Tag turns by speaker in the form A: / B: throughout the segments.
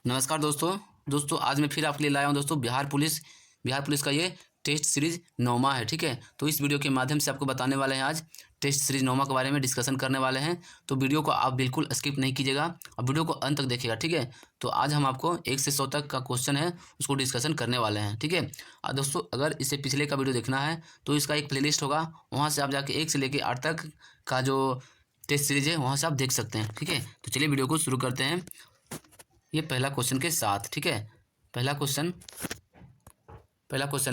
A: नमस्कार दोस्तों आज मैं फिर आपके लिए लाया हूँ दोस्तों बिहार पुलिस का ये टेस्ट सीरीज 9वां है। ठीक है, तो इस वीडियो के माध्यम से आपको बताने वाले हैं, आज टेस्ट सीरीज 9वां के बारे में डिस्कशन करने वाले हैं। तो वीडियो को आप बिल्कुल स्किप नहीं कीजिएगा और वीडियो को अंत तक देखिएगा। ठीक है, तो आज हम आपको 1 से 100 तक का क्वेश्चन है उसको डिस्कशन करने वाले हैं। ठीक है, और दोस्तों अगर इससे पिछले का वीडियो देखना है तो इसका एक प्लेलिस्ट होगा, वहाँ से आप जाके 1 से लेकर 8 तक का जो टेस्ट सीरीज है वहाँ से आप देख सकते हैं। ठीक है, तो चलिए वीडियो को शुरू करते हैं ये पहला क्वेश्चन के साथ। ठीक है, पहला क्वेश्चन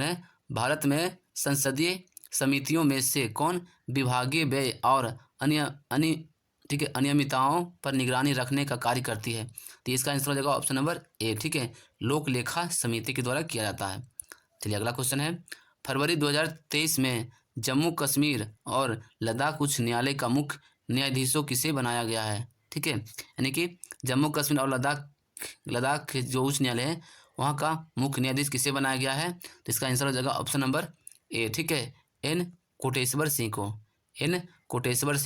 A: है, भारत में संसदीय समितियों में से कौन विभागीय व्यय और अनियमितताओं पर निगरानी रखने का कार्य करती है। तो इसका आंसर हो जाएगा ऑप्शन नंबर ए। ठीक है, लोक लेखा समिति के द्वारा किया जाता है। चलिए अगला क्वेश्चन है, फरवरी 2023 में जम्मू कश्मीर और लद्दाख उच्च न्यायालय का मुख्य न्यायाधीशों किसे बनाया गया है। ठीक है, यानी कि जम्मू कश्मीर और लद्दाख जो उच्च न्यायालय है वहाँ का मुख्य न्यायाधीश किसे बनाया गया है। तो इसका आंसर हो जाएगा ऑप्शन नंबर ए। ठीक है, एन कोटेश्वर सिंह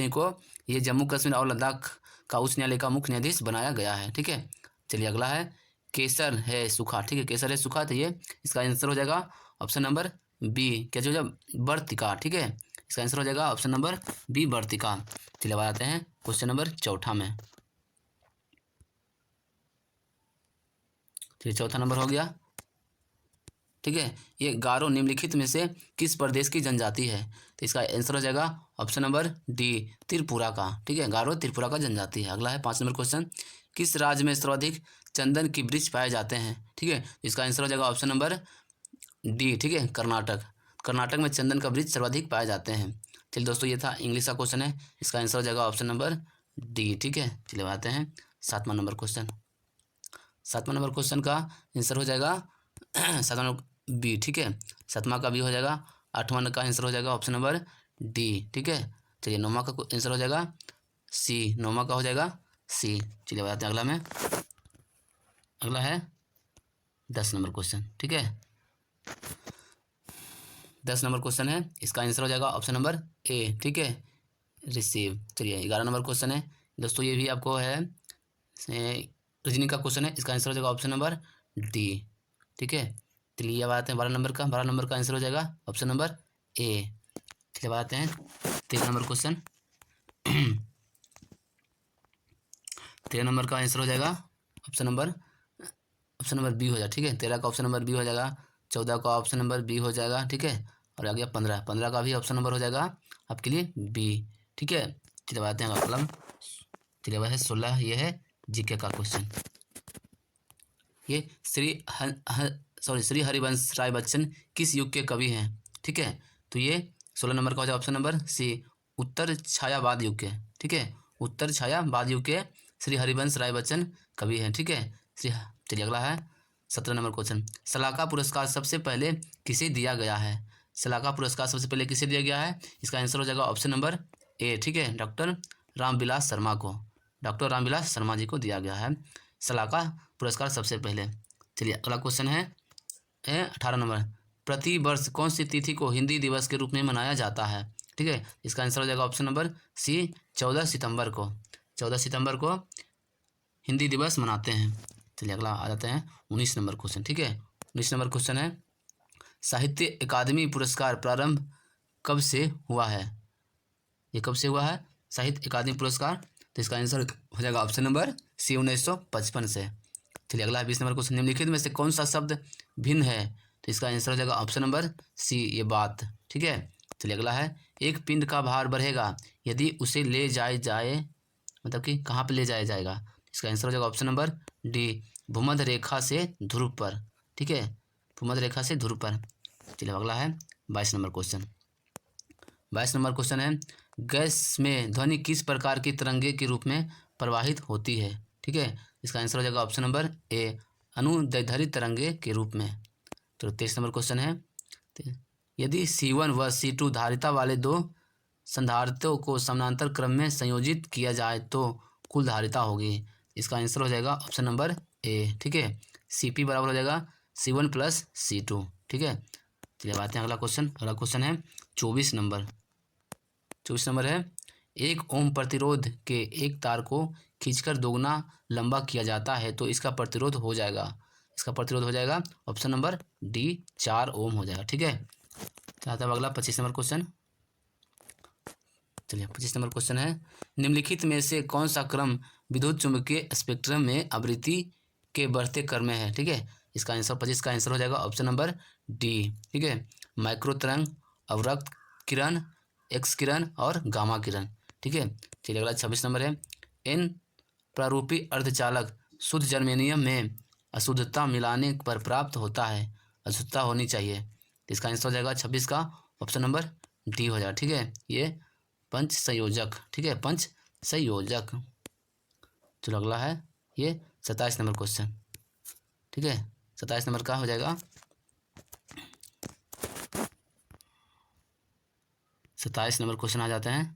A: को ये जम्मू कश्मीर और लद्दाख का उच्च न्यायालय का मुख्य न्यायाधीश बनाया गया है। ठीक है, चलिए अगला है, केसर है सूखा। ठीक है, केसर है सूखा, तो ये इसका आंसर हो जाएगा ऑप्शन नंबर बी। क्या हो जाएगा, वर्तिका। ठीक है, इसका आंसर हो जाएगा ऑप्शन नंबर बी, वर्तिका। चलिए अब आते हैं क्वेश्चन नंबर चौथा में। चलिए चौथा नंबर हो गया। ठीक है, ये गारो निम्नलिखित में से किस प्रदेश की जनजाति है। तो इसका आंसर हो जाएगा ऑप्शन नंबर डी, त्रिपुरा का। ठीक है, गारो त्रिपुरा का जनजाति है। अगला है 5 नंबर क्वेश्चन, किस राज्य में सर्वाधिक चंदन की वृक्ष पाए जाते हैं। ठीक है, इसका आंसर हो जाएगा ऑप्शन नंबर डी। ठीक है, कर्नाटक में चंदन का वृक्ष सर्वाधिक पाए जाते हैं। चलिए दोस्तों ये था इंग्लिश का क्वेश्चन है, इसका आंसर हो जाएगा ऑप्शन नंबर डी। ठीक है, चलिए आते हैं 7वां नंबर क्वेश्चन का आंसर हो जाएगा 7वां नंबर बी। ठीक है, 7वां का बी हो जाएगा। 8वां का आंसर हो जाएगा ऑप्शन नंबर डी। ठीक है, चलिए 9वां का आंसर हो जाएगा सी। 9वां का हो जाएगा सी। चलिए बताते हैं अगला है 10 नंबर क्वेश्चन। ठीक है, 10 नंबर क्वेश्चन है, इसका आंसर हो जाएगा ऑप्शन नंबर ए। ठीक है, रिसीव। चलिए 11 नंबर क्वेश्चन है दोस्तों, ये भी आपको है रीजनिंग का क्वेश्चन है, इसका आंसर हो जाएगा ऑप्शन नंबर डी। ठीक है, चलिए अब आते हैं 12 नंबर का आंसर हो जाएगा ऑप्शन नंबर ए। चलिए अब आते हैं 13 नंबर क्वेश्चन 13 नंबर का आंसर हो जाएगा ऑप्शन नंबर बी हो जाएगा। ठीक है, 13 का ऑप्शन नंबर बी हो जाएगा। 14 का ऑप्शन नंबर बी हो जाएगा। ठीक है, और आ गया 15 का भी ऑप्शन नंबर हो जाएगा आपके लिए बी। ठीक है, चलिए बात हैं कलम। चलिए बात है 16, ये है जीके का क्वेश्चन। ये श्री हरिवंश राय बच्चन किस युग के कवि हैं। ठीक है, तो ये 16 नंबर का हो जाएगा ऑप्शन नंबर सी, उत्तर छायावाद युग के। ठीक है, उत्तर छायावाद युग के श्री हरिवंश राय बच्चन कवि हैं। ठीक है, चलिए अगला है 17 नंबर क्वेश्चन, सलाका पुरस्कार सबसे पहले किसे दिया गया है। सलाका पुरस्कार सबसे पहले किसे दिया गया है, इसका आंसर हो जाएगा ऑप्शन नंबर ए। ठीक है, डॉक्टर रामविलास शर्मा जी को दिया गया है सलाका पुरस्कार सबसे पहले। चलिए अगला क्वेश्चन है 18 नंबर, प्रति वर्ष कौन सी तिथि को हिंदी दिवस के रूप में मनाया जाता है। ठीक है, इसका आंसर हो जाएगा ऑप्शन नंबर सी, 14 सितंबर को हिंदी दिवस मनाते हैं। चलिए अगला आ जाते हैं 19 नंबर क्वेश्चन। ठीक है, 19 नंबर क्वेश्चन है, साहित्य अकादमी पुरस्कार प्रारंभ कब से हुआ है। ये कब से हुआ है साहित्य अकादमी पुरस्कार, तो इसका आंसर हो जाएगा ऑप्शन नंबर सी, 1955 से। चलिए अगला 20 नंबर क्वेश्चन, निम्नलिखित में से कौन सा शब्द भिन्न है। तो इसका आंसर हो जाएगा ऑप्शन नंबर सी, ये बात। ठीक है, चलिए अगला है, एक पिंड का भार बढ़ेगा यदि उसे ले जाए मतलब कि कहाँ पर ले जाया जाएगा। इसका आंसर हो जाएगा ऑप्शन नंबर डी, भूमध्य रेखा से ध्रुव पर। ठीक है, भूमध्य रेखा से ध्रुव पर। चलिए अगला है 22 नंबर क्वेश्चन है, गैस में ध्वनि किस प्रकार की तरंगे के रूप में प्रवाहित होती है। ठीक है, इसका आंसर हो जाएगा ऑप्शन नंबर ए, अनुदैर्ध्य तरंगे के रूप में। तो 23 नंबर क्वेश्चन है, यदि C1 व C2 धारिता वाले दो संधारित्रों को समानांतर क्रम में संयोजित किया जाए तो कुल धारिता होगी। इसका आंसर हो जाएगा ऑप्शन नंबर ए। ठीक है, Cp बराबर हो जाएगा C1 + C2। ठीक है, चलिए अब आते हैं अगला क्वेश्चन है 24 नंबर है, एक ओम प्रतिरोध के एक तार को खींचकर दोगुना लंबा किया जाता है तो इसका प्रतिरोध हो जाएगा ऑप्शन नंबर डी 4 ओम हो जाएगा। ठीक है, चाहता है अगला 25 नंबर क्वेश्चन। चलिए 25 नंबर क्वेश्चन है, निम्नलिखित में से कौन सा क्रम विद्युत चुम्बकीय स्पेक्ट्रम में आवृत्ति के बढ़ते क्रम में है। ठीक है, इसका आंसर 25 का आंसर हो जाएगा ऑप्शन नंबर डी। ठीक है, माइक्रो तरंग, अवरक्त किरण, एक्स किरण और गामा किरण। ठीक है, चलिए अगला 26 नंबर है, एन प्रारूपी अर्धचालक शुद्ध जर्मेनियम में अशुद्धता मिलाने पर प्राप्त होता है, अशुद्धता होनी चाहिए। इसका आंसर हो जाएगा 26 का ऑप्शन नंबर डी हो जाएगा। ठीक है, ये पंच संयोजक। ठीक है, पंच संयोजक। चलो अगला है ये 27 नंबर क्वेश्चन। ठीक है, 27 नंबर का हो जाएगा 27 नंबर क्वेश्चन आ जाते हैं,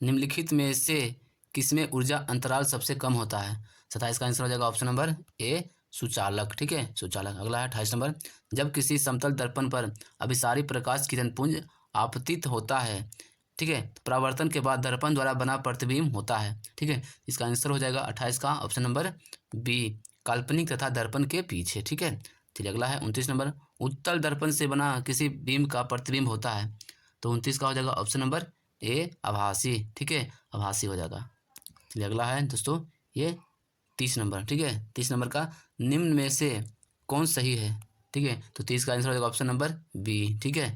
A: निम्नलिखित में से किसमें ऊर्जा अंतराल सबसे कम होता है। 27 का आंसर हो जाएगा ऑप्शन नंबर ए सुचालक। ठीक है, सुचालक। अगला है 28 नंबर, जब किसी समतल दर्पण पर अभिसारी प्रकाश किरण पुंज आपतित होता है, ठीक है, तो परावर्तन के बाद दर्पण द्वारा बना प्रतिबिंब होता है। ठीक है, इसका आंसर हो जाएगा 28 का ऑप्शन नंबर बी काल्पनिक तथा दर्पण के पीछे। ठीक है, चलिए अगला है 29 नंबर, उत्तल दर्पण से बना किसी बिंब का प्रतिबिंब होता है, तो 29 का हो जाएगा ऑप्शन नंबर ए आभासी। ठीक है, आभासी हो जाएगा। चलिए अगला है दोस्तों ये 30 नंबर। ठीक है, 30 नंबर का निम्न में से कौन सही है। ठीक है, तो 30 का आंसर हो जाएगा ऑप्शन नंबर बी। ठीक है,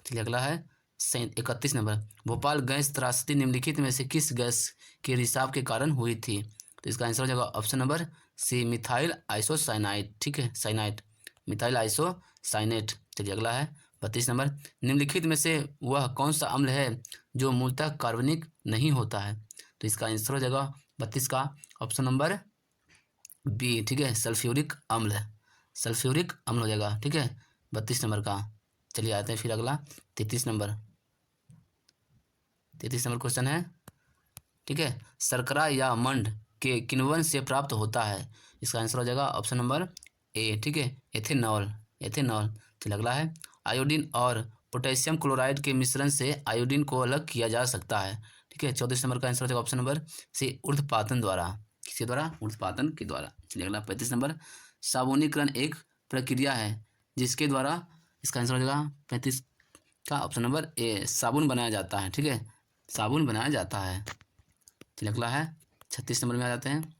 A: चलिए अगला है 31 नंबर, भोपाल गैस त्रासदी निम्नलिखित में से किस गैस के रिसाव के कारण हुई थी, तो इसका आंसर हो जाएगा option number C methyl isocyanide. ठीक है, साइनाइड, मिथाइल आइसोसाइनेट। चलिए अगला है 32 नंबर, निम्नलिखित में से वह कौन सा अम्ल है जो मूलतः कार्बनिक नहीं होता है, तो इसका आंसर हो जाएगा 32 का ऑप्शन नंबर बी। ठीक है, सल्फ्यूरिक अम्ल, सल्फ्यूरिक अम्ल हो जाएगा। ठीक है, 32 नंबर का। चलिए आते हैं फिर अगला 33 नंबर। 33 नंबर क्वेश्चन है, ठीक है, शर्करा या मंड के किण्वन से प्राप्त होता है, इसका आंसर हो जाएगा ऑप्शन नंबर ए। ठीक है, एथेनॉल, एथेनॉल। चलिए अगला है, आयोडीन और पोटेशियम क्लोराइड के मिश्रण से आयोडीन को अलग किया जा सकता है। ठीक है, 34 नंबर का आंसर हो जाएगा ऑप्शन नंबर सी ऊर्ध्वपातन द्वारा। किसके द्वारा, ऊर्ध्वपातन के द्वारा। चलिए अगला 35 नंबर, साबुनीकरण एक प्रक्रिया है जिसके द्वारा, इसका आंसर हो जाएगा 35 का ऑप्शन नंबर ए साबुन बनाया जाता है। ठीक है, साबुन बनाया जाता है। चलिए अगला है 36 नंबर में आ जाते हैं।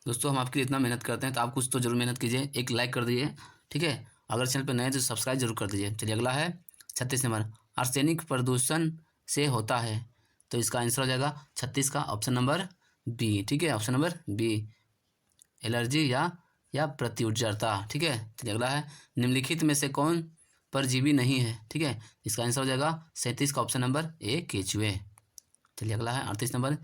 A: दोस्तों हम आपके लिए इतना मेहनत करते हैं तो आप कुछ तो जरूर मेहनत कीजिए, एक लाइक कर दीजिए। ठीक है, अगर चैनल पर नए तो सब्सक्राइब जरूर कर दीजिए। चलिए अगला है 36 नंबर, आर्सेनिक प्रदूषण से होता है, तो इसका आंसर हो जाएगा 36 का ऑप्शन नंबर बी। ठीक है, ऑप्शन नंबर बी एलर्जी या प्रत्युज्जरता। ठीक है, चलिए अगला है, निम्नलिखित में से कौन परजीवी नहीं है। ठीक है, इसका आंसर हो जाएगा 37 का ऑप्शन नंबर ए केचुए। चलिए अगला है 38 नंबर,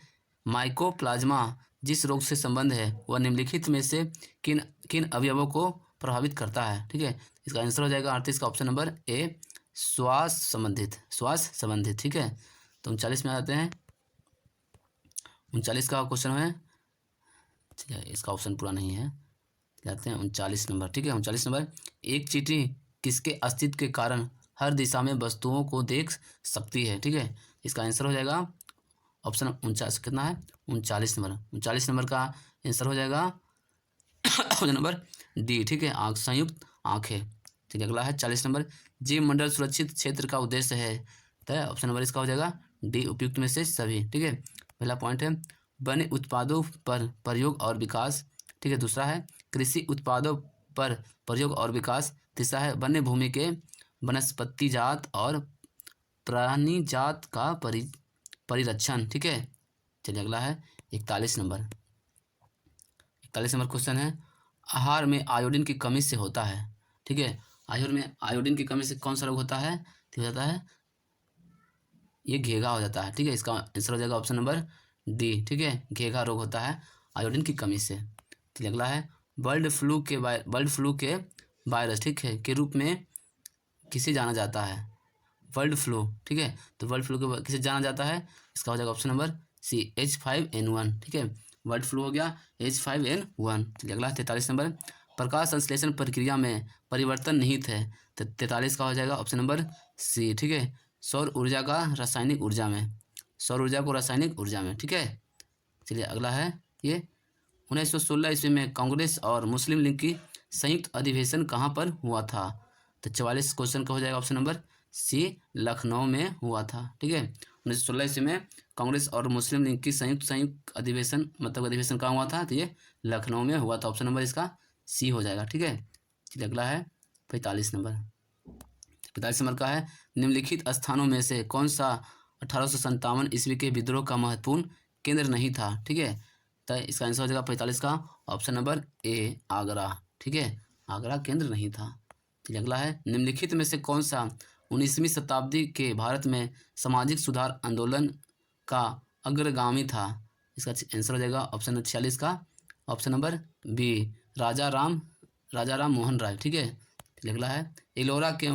A: माइकोप्लाज्मा जिस रोग से संबंध है वह निम्नलिखित में से किन किन अवयवों को प्रभावित करता है। ठीक है, इसका आंसर हो जाएगा 38 का ऑप्शन नंबर ए श्वास संबंधित, श्वास संबंधित। ठीक है, तो 39 में आते हैं, 39 का क्वेश्चन है। चलिए इसका ऑप्शन पूरा नहीं है, जाते हैं 39 नंबर। ठीक है, 39 नंबर, एक चींटी किसके अस्तित्व के कारण हर दिशा में वस्तुओं को देख सकती है। ठीक है, इसका आंसर हो जाएगा ऑप्शन 49, कितना है 39 नंबर। 39 नंबर का आंसर हो जाएगा ऑप्शन नंबर डी। ठीक है, आँख, संयुक्त आँखें। ठीक है, अगला है 40 नंबर, जीव मंडल सुरक्षित क्षेत्र का उद्देश्य है, तो ऑप्शन नंबर इसका हो जाएगा डी उपयुक्त में से सभी। ठीक है, पहला पॉइंट है वन्य उत्पादों पर प्रयोग और विकास। ठीक है, दूसरा है कृषि उत्पादों पर प्रयोग और विकास। तीसरा है वन्य भूमि के वनस्पति जात और प्राणी जात का परिरक्षण। ठीक है, चलिए अगला है 41 नंबर। 41 नंबर क्वेश्चन है, आहार में आयोडीन की कमी से होता है। ठीक है, आहार में आयोडीन की कमी से कौन सा रोग होता है, तो होता है ये घेघा हो जाता है। ठीक है, इसका आंसर हो जाएगा ऑप्शन नंबर डी। ठीक है, घेघा रोग होता है आयोडीन की कमी से। चलिए अगला है, बर्ड फ्लू के वायरस, ठीक है, के रूप में किसे जाना जाता है, बर्ड फ्लू। ठीक है, तो बर्ड फ्लू के किसे जाना जाता है, इसका हो जाएगा ऑप्शन नंबर सी H5N1। ठीक है, बर्ड फ्लू हो गया H5N1। चलिए अगला 43 नंबर, प्रकाश संश्लेषण प्रक्रिया में परिवर्तन निहित है, तो 43 का हो जाएगा ऑप्शन नंबर सी। ठीक है, सौर ऊर्जा का रासायनिक ऊर्जा में, सौर ऊर्जा को रासायनिक ऊर्जा में, ठीक है। चलिए अगला है ये 1916 ईस्वी में कांग्रेस और मुस्लिम लीग की संयुक्त अधिवेशन कहाँ पर हुआ था? तो 44 क्वेश्चन का हो जाएगा ऑप्शन नंबर सी, लखनऊ में हुआ था, ठीक है। 1916 ईस्वी में कांग्रेस और मुस्लिम लीग की संयुक्त अधिवेशन, मतलब अधिवेशन कहाँ हुआ था? तो ये लखनऊ में हुआ था। ऑप्शन नंबर इसका सी हो जाएगा, ठीक है। चलिए अगला है 45 नंबर। 45 नंबर का है निम्नलिखित स्थानों में से कौन सा 1857 ईस्वी के विद्रोह का महत्वपूर्ण केंद्र नहीं था? ठीक है, तो इसका आंसर हो जाएगा 45 का ऑप्शन नंबर ए, आगरा, ठीक है। आगरा केंद्र नहीं था। चलिए अगला है निम्नलिखित में से कौन सा 19वीं शताब्दी के भारत में सामाजिक सुधार आंदोलन का अग्रगामी था? इसका आंसर हो जाएगा ऑप्शन नंबर 46 का ऑप्शन नंबर बी, राजा राम मोहन राय, ठीक है। चलिए अगला है एलोरा के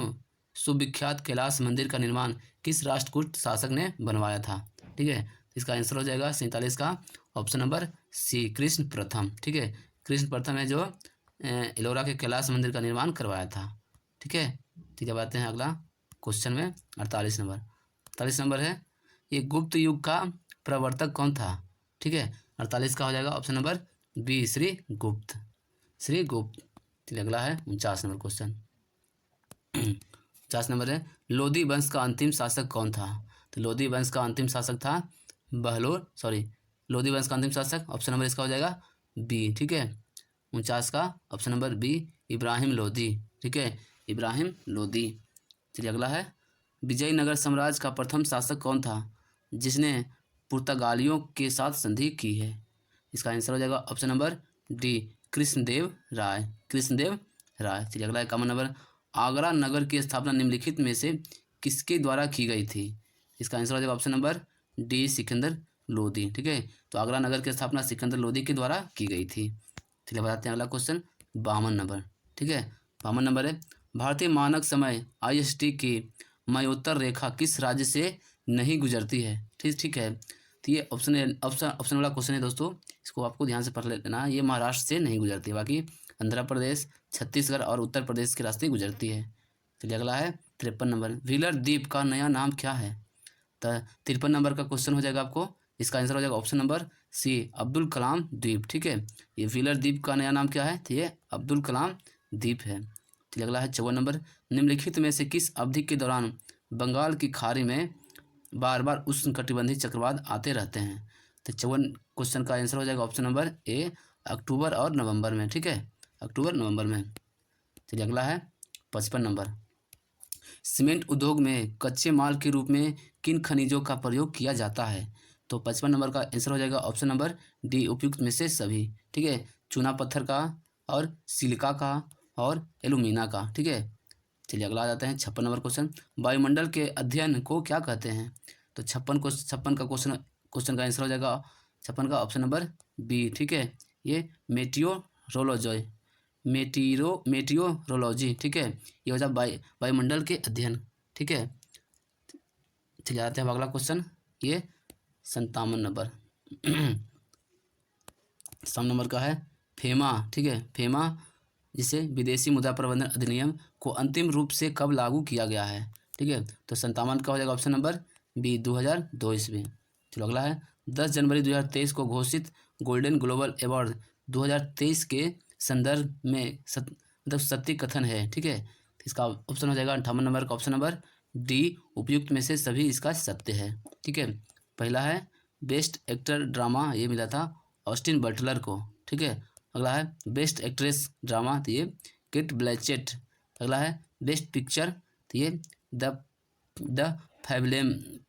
A: सुविख्यात कैलाश मंदिर का निर्माण किस राष्ट्रकूट शासक ने बनवाया था? ठीक है, इसका आंसर हो जाएगा 47 का ऑप्शन नंबर सी, कृष्ण प्रथम, ठीक है। कृष्ण प्रथम है जो एलोरा के कैलाश मंदिर का निर्माण करवाया था, ठीक है। ठीक है, आते हैं अगला क्वेश्चन में 48 नंबर। 48 नंबर है ये गुप्त युग का प्रवर्तक कौन था? ठीक है, 48 का हो जाएगा ऑप्शन नंबर बी, श्री गुप्त, श्री गुप्त। चलिए अगला है 49 नंबर क्वेश्चन। 50 नंबर है लोधी वंश का अंतिम शासक कौन था? तो लोधी वंश का अंतिम शासक था लोधी वंश का अंतिम शासक ऑप्शन नंबर इसका हो जाएगा बी, ठीक है। 49 का option number B, Ibrahim Lodi, ठीक है, इब्राहिम लोधी। चलिए अगला है विजयनगर साम्राज्य का प्रथम शासक कौन था जिसने पुर्तगालियों के साथ संधि की है? इसका आंसर हो जाएगा ऑप्शन नंबर डी, कृष्णदेव राय, कृष्णदेव राय। चलिए अगला है 51 नंबर आगरा नगर की स्थापना निम्नलिखित में से किसके द्वारा की गई थी? इसका आंसर हो जाएगा option number D, Sikandar Lodi, ठीक है। तो आगरा नगर की स्थापना सिकंदर लोदी के द्वारा की गई थी। चलिए बताते हैं अगला क्वेश्चन 52 नंबर, ठीक है। 52 नंबर है भारतीय मानक समय IST की मयोत्तर रेखा किस राज्य से नहीं गुजरती है? ठीक है, तो ये ऑप्शन वाला क्वेश्चन है दोस्तों, इसको आपको ध्यान से पढ़ लेना। ये महाराष्ट्र से नहीं गुजरती है, बाकी आंध्र प्रदेश, छत्तीसगढ़ और उत्तर प्रदेश के रास्ते गुजरती है। चलिए अगला है 53 नंबर व्हीलर द्वीप का नया नाम क्या है? तो 53 नंबर का क्वेश्चन हो जाएगा आपको, इसका आंसर हो जाएगा ऑप्शन नंबर सी, अब्दुल कलाम द्वीप, ठीक है। ये व्हीलर द्वीप का नया नाम क्या है? तो ये अब्दुल कलाम द्वीप है। चलिए अगला है 54 नंबर निम्नलिखित में से किस अवधि के दौरान बंगाल की खाड़ी में बार बार उष्णकटिबंधीय चक्रवात आते रहते हैं? तो 54 क्वेश्चन का आंसर हो जाएगा ऑप्शन नंबर ए, अक्टूबर और नवंबर में, ठीक है, अक्टूबर नवंबर में। चलिए अगला है 55 नंबर सीमेंट उद्योग में कच्चे माल के रूप में किन खनिजों का प्रयोग किया जाता है? तो 55 नंबर का आंसर हो जाएगा ऑप्शन नंबर डी, उपयुक्त में से सभी, ठीक है, चूना पत्थर का और सिलिका का और एलुमिना का, ठीक है। चलिए अगला आ जाते हैं 56 नंबर क्वेश्चन वायुमंडल के अध्ययन को क्या कहते हैं? तो 56 का क्वेश्चन का आंसर हो जाएगा 56 का ऑप्शन नंबर बी, ठीक है, ये मेटियोरोलॉजी, ठीक है, ये हो जाए वायुमंडल के अध्ययन, ठीक है। चलिए आते हैं अगला क्वेश्चन, ये 57 नंबर 57 नंबर का है फेमा, ठीक है, फेमा जिसे विदेशी मुद्रा प्रबंधन अधिनियम को अंतिम रूप से कब लागू किया गया है? ठीक है, तो 57 का हो जाएगा ऑप्शन नंबर बी, 2002 ईस्वी। चलो अगला है 10 जनवरी 2023 को घोषित गोल्डन ग्लोबल अवार्ड 2023 के संदर्भ में मतलब सत्य कथन है, ठीक है। इसका ऑप्शन हो जाएगा 58 नंबर का ऑप्शन नंबर डी, उपयुक्त में से सभी इसका सत्य है, ठीक है। पहला है बेस्ट एक्टर ड्रामा, ये मिला था ऑस्टिन बटलर को, ठीक है। अगला है बेस्ट एक्ट्रेस ड्रामा, तो ये केट ब्लैचेट। अगला है बेस्ट पिक्चर, तो ये द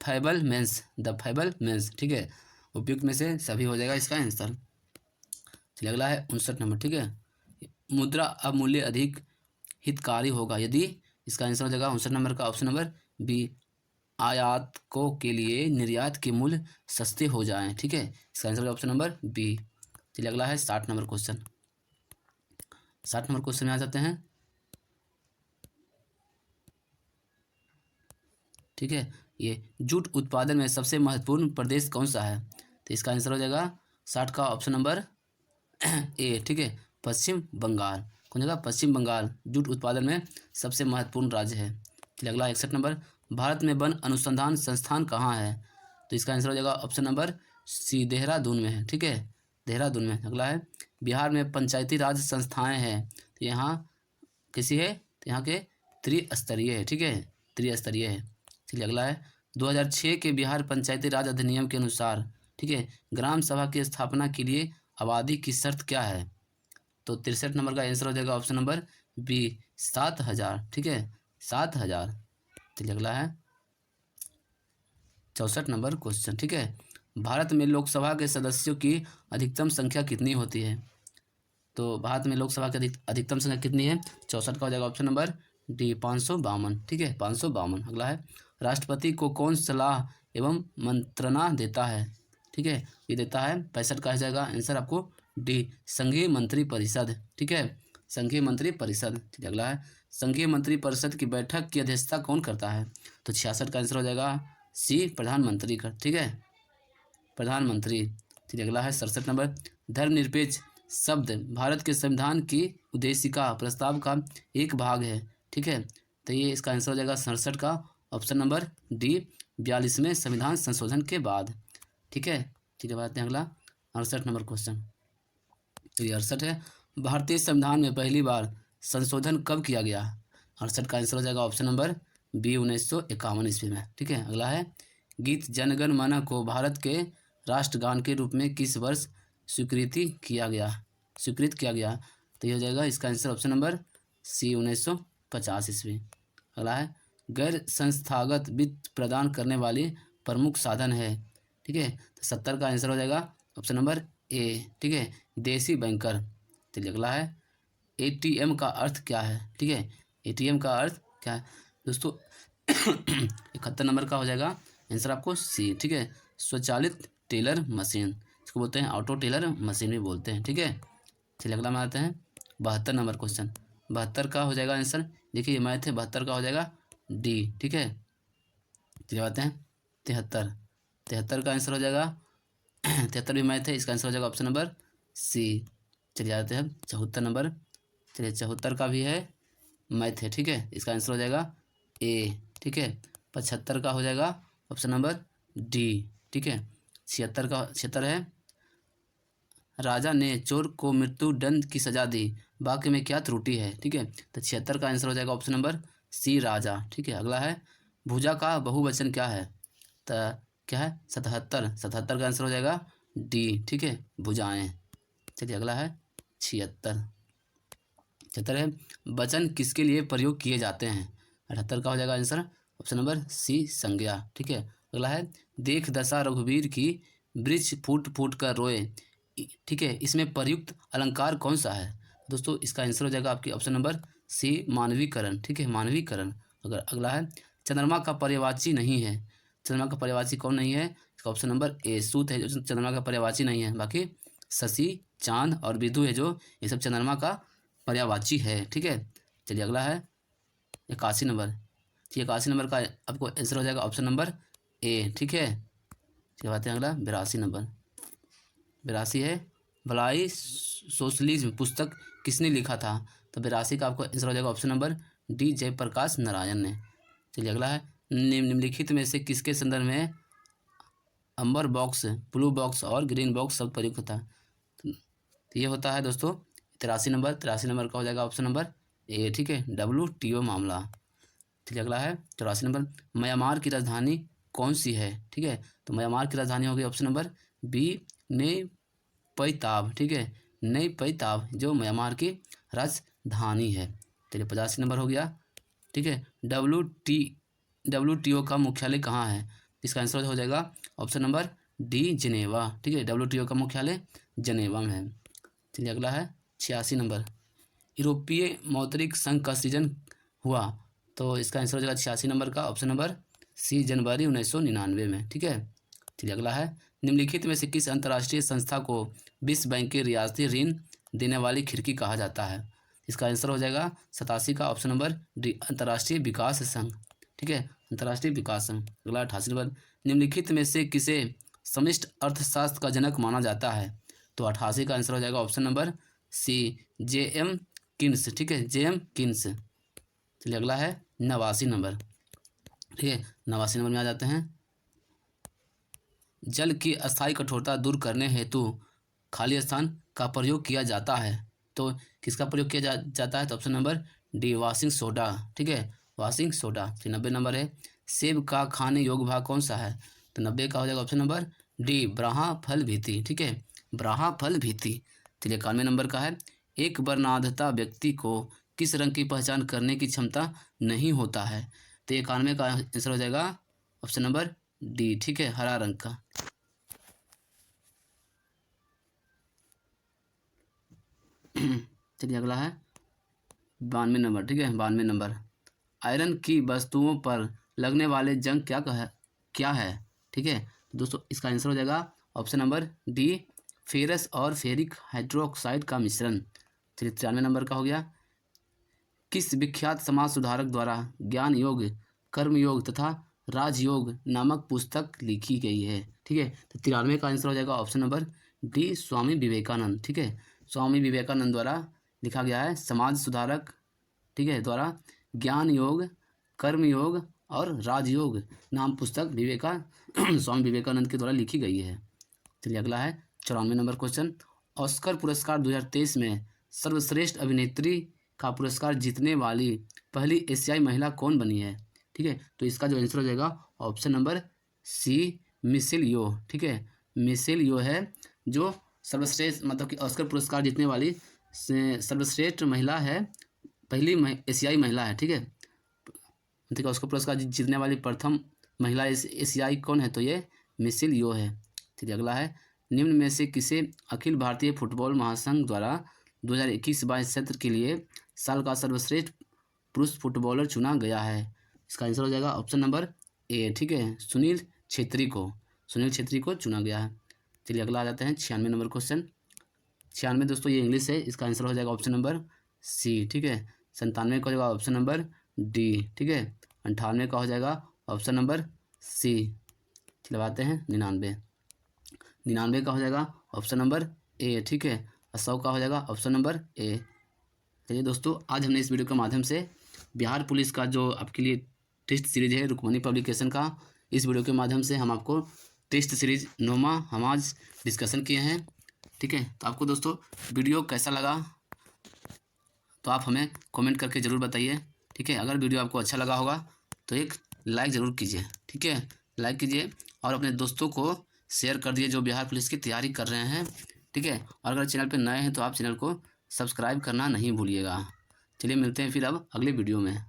A: फैबलमैन्स, ठीक है, उपयुक्त में से सभी हो जाएगा इसका आंसर। चलिए अगला है 59 नंबर, ठीक है, मुद्रा अवमूल्य अधिक हितकारी होगा यदि, इसका आंसर हो जाएगा 59 नंबर का ऑप्शन नंबर बी, आयातकों के लिए निर्यात के मूल्य सस्ते हो जाएं, ठीक है, इसका आंसर ऑप्शन नंबर बी। चलिए अगला है 60 नंबर क्वेश्चन। 60 नंबर क्वेश्चन में आ जाते हैं, ठीक है, ये जूट उत्पादन में सबसे महत्वपूर्ण प्रदेश कौन सा है? तो इसका आंसर हो जाएगा 60 का ऑप्शन नंबर ए, ठीक है, पश्चिम बंगाल, कौन जगह? पश्चिम बंगाल जूट उत्पादन में सबसे महत्वपूर्ण राज्य है। चलिए अगला 61 नंबर भारत में वन अनुसंधान संस्थान कहाँ है? तो इसका आंसर हो जाएगा ऑप्शन नंबर सी, देहरादून में है, ठीक है, देहरादून में। अगला है, बिहार में पंचायती राज संस्थाएं हैं, तो यहाँ किसी है, तो यहाँ के त्रिस्तरीय है, ठीक है, त्रिस्तरीय है। चलिए अगला है, 2006 के बिहार पंचायती राज अधिनियम के अनुसार, ठीक है, ग्राम सभा की स्थापना के लिए आबादी की शर्त क्या है? तो 63 नंबर का आंसर हो जाएगा ऑप्शन नंबर बी, 7,000, ठीक है, 7,000। चलिए अगला है 64 नंबर क्वेश्चन, ठीक है, भारत में लोकसभा के सदस्यों की अधिकतम संख्या कितनी होती है? तो भारत में लोकसभा की अधिकतम संख्या कितनी है? 64 का हो जाएगा ऑप्शन नंबर डी, 552, ठीक है, 552। अगला है, राष्ट्रपति को कौन सलाह एवं मंत्रणा देता है? ठीक है, ये देता है 65 का हो जाएगा आंसर आपको डी, संघीय मंत्री परिषद, ठीक है, संघीय मंत्री परिषद। ठीक है, अगला है, संघीय मंत्री परिषद की बैठक की अध्यक्षता कौन करता है? तो 66 का आंसर हो जाएगा सी, प्रधानमंत्री का, ठीक है, प्रधानमंत्री। ठीक है, अगला है 67 नंबर, धर्मनिरपेक्ष शब्द भारत के संविधान की उद्देशिका प्रस्ताव का एक भाग है, ठीक है, तो ये इसका आंसर हो जाएगा 67 का ऑप्शन नंबर डी, 42वें संविधान संशोधन के बाद, ठीक है। ठीक है, बात है अगला 68 नंबर क्वेश्चन। तो ये 68 है, भारतीय संविधान में पहली बार संशोधन कब किया गया? 68 का आंसर हो जाएगा ऑप्शन नंबर बी, 1951 ईस्वी में, ठीक है। अगला है, गीत जनगण मन को भारत के राष्ट्रगान के रूप में किस वर्ष स्वीकृत किया गया? तो ये हो जाएगा इसका आंसर ऑप्शन नंबर सी, 1950 ईस्वी। अगला है, गैर संस्थागत वित्त प्रदान करने वाली प्रमुख साधन है, ठीक है, तो 70 का आंसर हो जाएगा ऑप्शन नंबर ए, ठीक है, देसी बैंकर। चलिए अगला है, एटीएम का अर्थ क्या है? ठीक है, एटीएम का अर्थ क्या है दोस्तों? 71 नंबर का हो जाएगा आंसर आपको सी, ठीक है, स्वचालित टेलर मशीन, इसको बोलते हैं ऑटो टेलर मशीन भी बोलते हैं, ठीक है। चलिए अगला में आते हैं 72 नंबर क्वेश्चन। 72 का हो जाएगा आंसर, देखिए ये मैथ है, 72 का हो जाएगा डी, ठीक है। चलिए आते हैं 73 का आंसर हो जाएगा 73 भी मैथ है, इसका आंसर हो जाएगा ऑप्शन नंबर सी। चलिए आते हैं 74 नंबर। चलिए 74 का भी है, मैथ है, ठीक है, इसका आंसर हो जाएगा ए, ठीक है। 75 का हो जाएगा ऑप्शन नंबर डी, ठीक है। 76 है, राजा ने चोर को मृत्यु दंड की सजा दी, वाक्य में क्या त्रुटि है? ठीक है, तो 76 का आंसर हो जाएगा ऑप्शन नंबर सी, राजा, ठीक है। अगला है, भुजा का बहुवचन क्या है? तो क्या है? 77 का आंसर हो जाएगा डी, ठीक है, भुजाएं। चलिए अगला है 76 है, वचन किसके लिए प्रयोग किए जाते हैं? 78 का हो जाएगा आंसर ऑप्शन नंबर सी, संज्ञा, ठीक है। अगला है, देख दशा रघुवीर की वृक्ष फूट फूट कर रोए, ठीक है, इसमें प्रयुक्त अलंकार कौन सा है? दोस्तों इसका आंसर हो जाएगा आपकी ऑप्शन नंबर सी, मानवीकरण, ठीक है, मानवीकरण। अगर अगला है, चंद्रमा का पर्यायवाची नहीं है, चंद्रमा का पर्यायवाची कौन नहीं है? इसका ऑप्शन नंबर ए, सूत है जो चंद्रमा का पर्यायवाची नहीं है, बाकी शशि, चांद और विदु है जो ये सब चंद्रमा का पर्यायवाची है, ठीक है। चलिए अगला है 81 नंबर। ठीक है, 81 नंबर का आपको आंसर हो जाएगा ऑप्शन नंबर ए, ठीक है। चलिए बात है अगला 82 नंबर। 82 है, भलाई सोशलिज्म पुस्तक किसने लिखा था? तो 82 का आपको आंसर हो जाएगा option number D, Jayaprakash Narayan ने। चलिए अगला है, निम्नलिखित में से किसके संदर्भ में अम्बर बॉक्स, ब्लू बॉक्स और ग्रीन बॉक्स सब प्रयुक्त होता है? तो ये होता है दोस्तों 83 नंबर। 83 नंबर का हो जाएगा ऑप्शन नंबर ए, ठीक है, WTO मामला। ठीक है, अगला है 84 नंबर, म्यांमार की राजधानी कौन सी है? ठीक है, तो म्यांमार की राजधानी होगी ऑप्शन नंबर बी, नई पैताब, ठीक है, नई पैताब जो म्यांमार की राजधानी है। चलिए 85 नंबर हो गया, ठीक है। WTO का मुख्यालय कहाँ है? इसका आंसर हो जाएगा ऑप्शन नंबर डी, जिनेवा, ठीक है, WTO का मुख्यालय जनेवा में है। चलिए अगला है 86 नंबर, यूरोपीय मौद्रिक संघ का सृजन हुआ, तो इसका आंसर हो जाएगा 86 नंबर का ऑप्शन नंबर सी, जनवरी 1999 में, ठीक है। चलिए अगला है, निम्नलिखित में से किस अंतर्राष्ट्रीय संस्था को विश्व बैंक की रियायती ऋण देने वाली खिड़की कहा जाता है? इसका आंसर हो जाएगा 87 का ऑप्शन नंबर डी, अंतर्राष्ट्रीय विकास संघ, ठीक है, अंतर्राष्ट्रीय विकास संघ। अगला 88 नंबर, निम्नलिखित में से किसे समष्टि अर्थशास्त्र का जनक माना जाता है? तो 88 का आंसर हो जाएगा option number C, JM Keynes, ठीक है, JM किन्स। चलिए अगला है 89 नंबर। ठीक है। 89 नंबर में आ जाते हैं। जल की अस्थायी कठोरता दूर करने हेतु खाली स्थान का प्रयोग किया जाता है। तो किसका प्रयोग किया जाता है? तो option number D, washing soda. ठीक है, वॉशिंग सोडा। तो 90 नंबर है। सेब का खाने योग्य भाग कौन सा है? तो 90 का हो जाएगा ऑप्शन नंबर डी, ब्राहा फल भीति। ठीक है, ब्राहा फल भीति। चलिए 91 नंबर का है। एक वर्णांधता व्यक्ति को किस रंग की पहचान करने की क्षमता नहीं होता है? तो 91 का आंसर हो जाएगा ऑप्शन नंबर डी। ठीक है, हरा रंग का। चलिए अगला है 92 नंबर। ठीक है, 92 नंबर। आयरन की वस्तुओं पर लगने वाले जंग क्या है? ठीक है दोस्तों, इसका आंसर हो जाएगा ऑप्शन नंबर डी, फेरस और फेरिक हाइड्रोक्साइड का मिश्रण। चलिए 93 नंबर का हो गया। किस विख्यात समाज सुधारक द्वारा ज्ञान योग, कर्म योग तथा राजयोग नामक पुस्तक लिखी गई है? ठीक है, तो 93 का आंसर हो जाएगा option number D, Swami Vivekananda. ठीक है, स्वामी विवेकानंद द्वारा लिखा गया है समाज सुधारक, ठीक है, द्वारा ज्ञान योग, कर्म योग और राजयोग नाम पुस्तक स्वामी विवेकानंद के द्वारा लिखी गई है। चलिए अगला है 94 नंबर क्वेश्चन। ऑस्कर पुरस्कार 2023 में सर्वश्रेष्ठ अभिनेत्री का पुरस्कार जीतने वाली पहली एशियाई महिला कौन बनी है? ठीक है, तो इसका जो आंसर हो जाएगा ऑप्शन नंबर सी, मिशेल यो। ठीक है, मिशेल यो है जो सर्वश्रेष्ठ मतलब कि ऑस्कर पुरस्कार जीतने वाली सर्वश्रेष्ठ महिला है, पहली एशियाई महिला है। ठीक है, ठीक है, ऑस्कर पुरस्कार जीतने वाली प्रथम महिला एशियाई कौन है? तो ये मिशेल यो है। ठीक है, अगला है निम्न में से किसे अखिल भारतीय फुटबॉल महासंघ द्वारा 2021-22 सत्र के लिए साल का सर्वश्रेष्ठ पुरुष फुटबॉलर चुना गया है? इसका आंसर हो जाएगा ऑप्शन नंबर ए। ठीक है, सुनील छेत्री को चुना गया है। चलिए अगला आ जाते हैं 96 नंबर क्वेश्चन। 96 दोस्तों ये इंग्लिश है, इसका आंसर हो जाएगा ऑप्शन नंबर सी। ठीक है, 97 का हो जाएगा ऑप्शन नंबर डी। ठीक है, 98 का हो जाएगा ऑप्शन नंबर सी। चलिए आते हैं 99 का हो जाएगा ऑप्शन नंबर ए। ठीक है, 100 का हो जाएगा ऑप्शन नंबर ए। चलिए दोस्तों, आज हमने इस वीडियो के माध्यम से बिहार पुलिस का जो आपके लिए टेस्ट सीरीज है रुक्मणी पब्लिकेशन का, इस वीडियो के माध्यम से हम आपको टेस्ट सीरीज 9वां हम आज डिस्कशन किए हैं। ठीक है, तो आपको दोस्तों वीडियो कैसा लगा तो आप हमें कमेंट करके ज़रूर बताइए। ठीक है, अगर वीडियो आपको अच्छा लगा होगा तो एक लाइक ज़रूर कीजिए। ठीक है, लाइक कीजिए और अपने दोस्तों को शेयर कर दिए जो बिहार पुलिस की तैयारी कर रहे हैं। ठीक है, और अगर चैनल पर नए हैं तो आप चैनल को सब्सक्राइब करना नहीं भूलिएगा। चलिए मिलते हैं फिर अब अगले वीडियो में।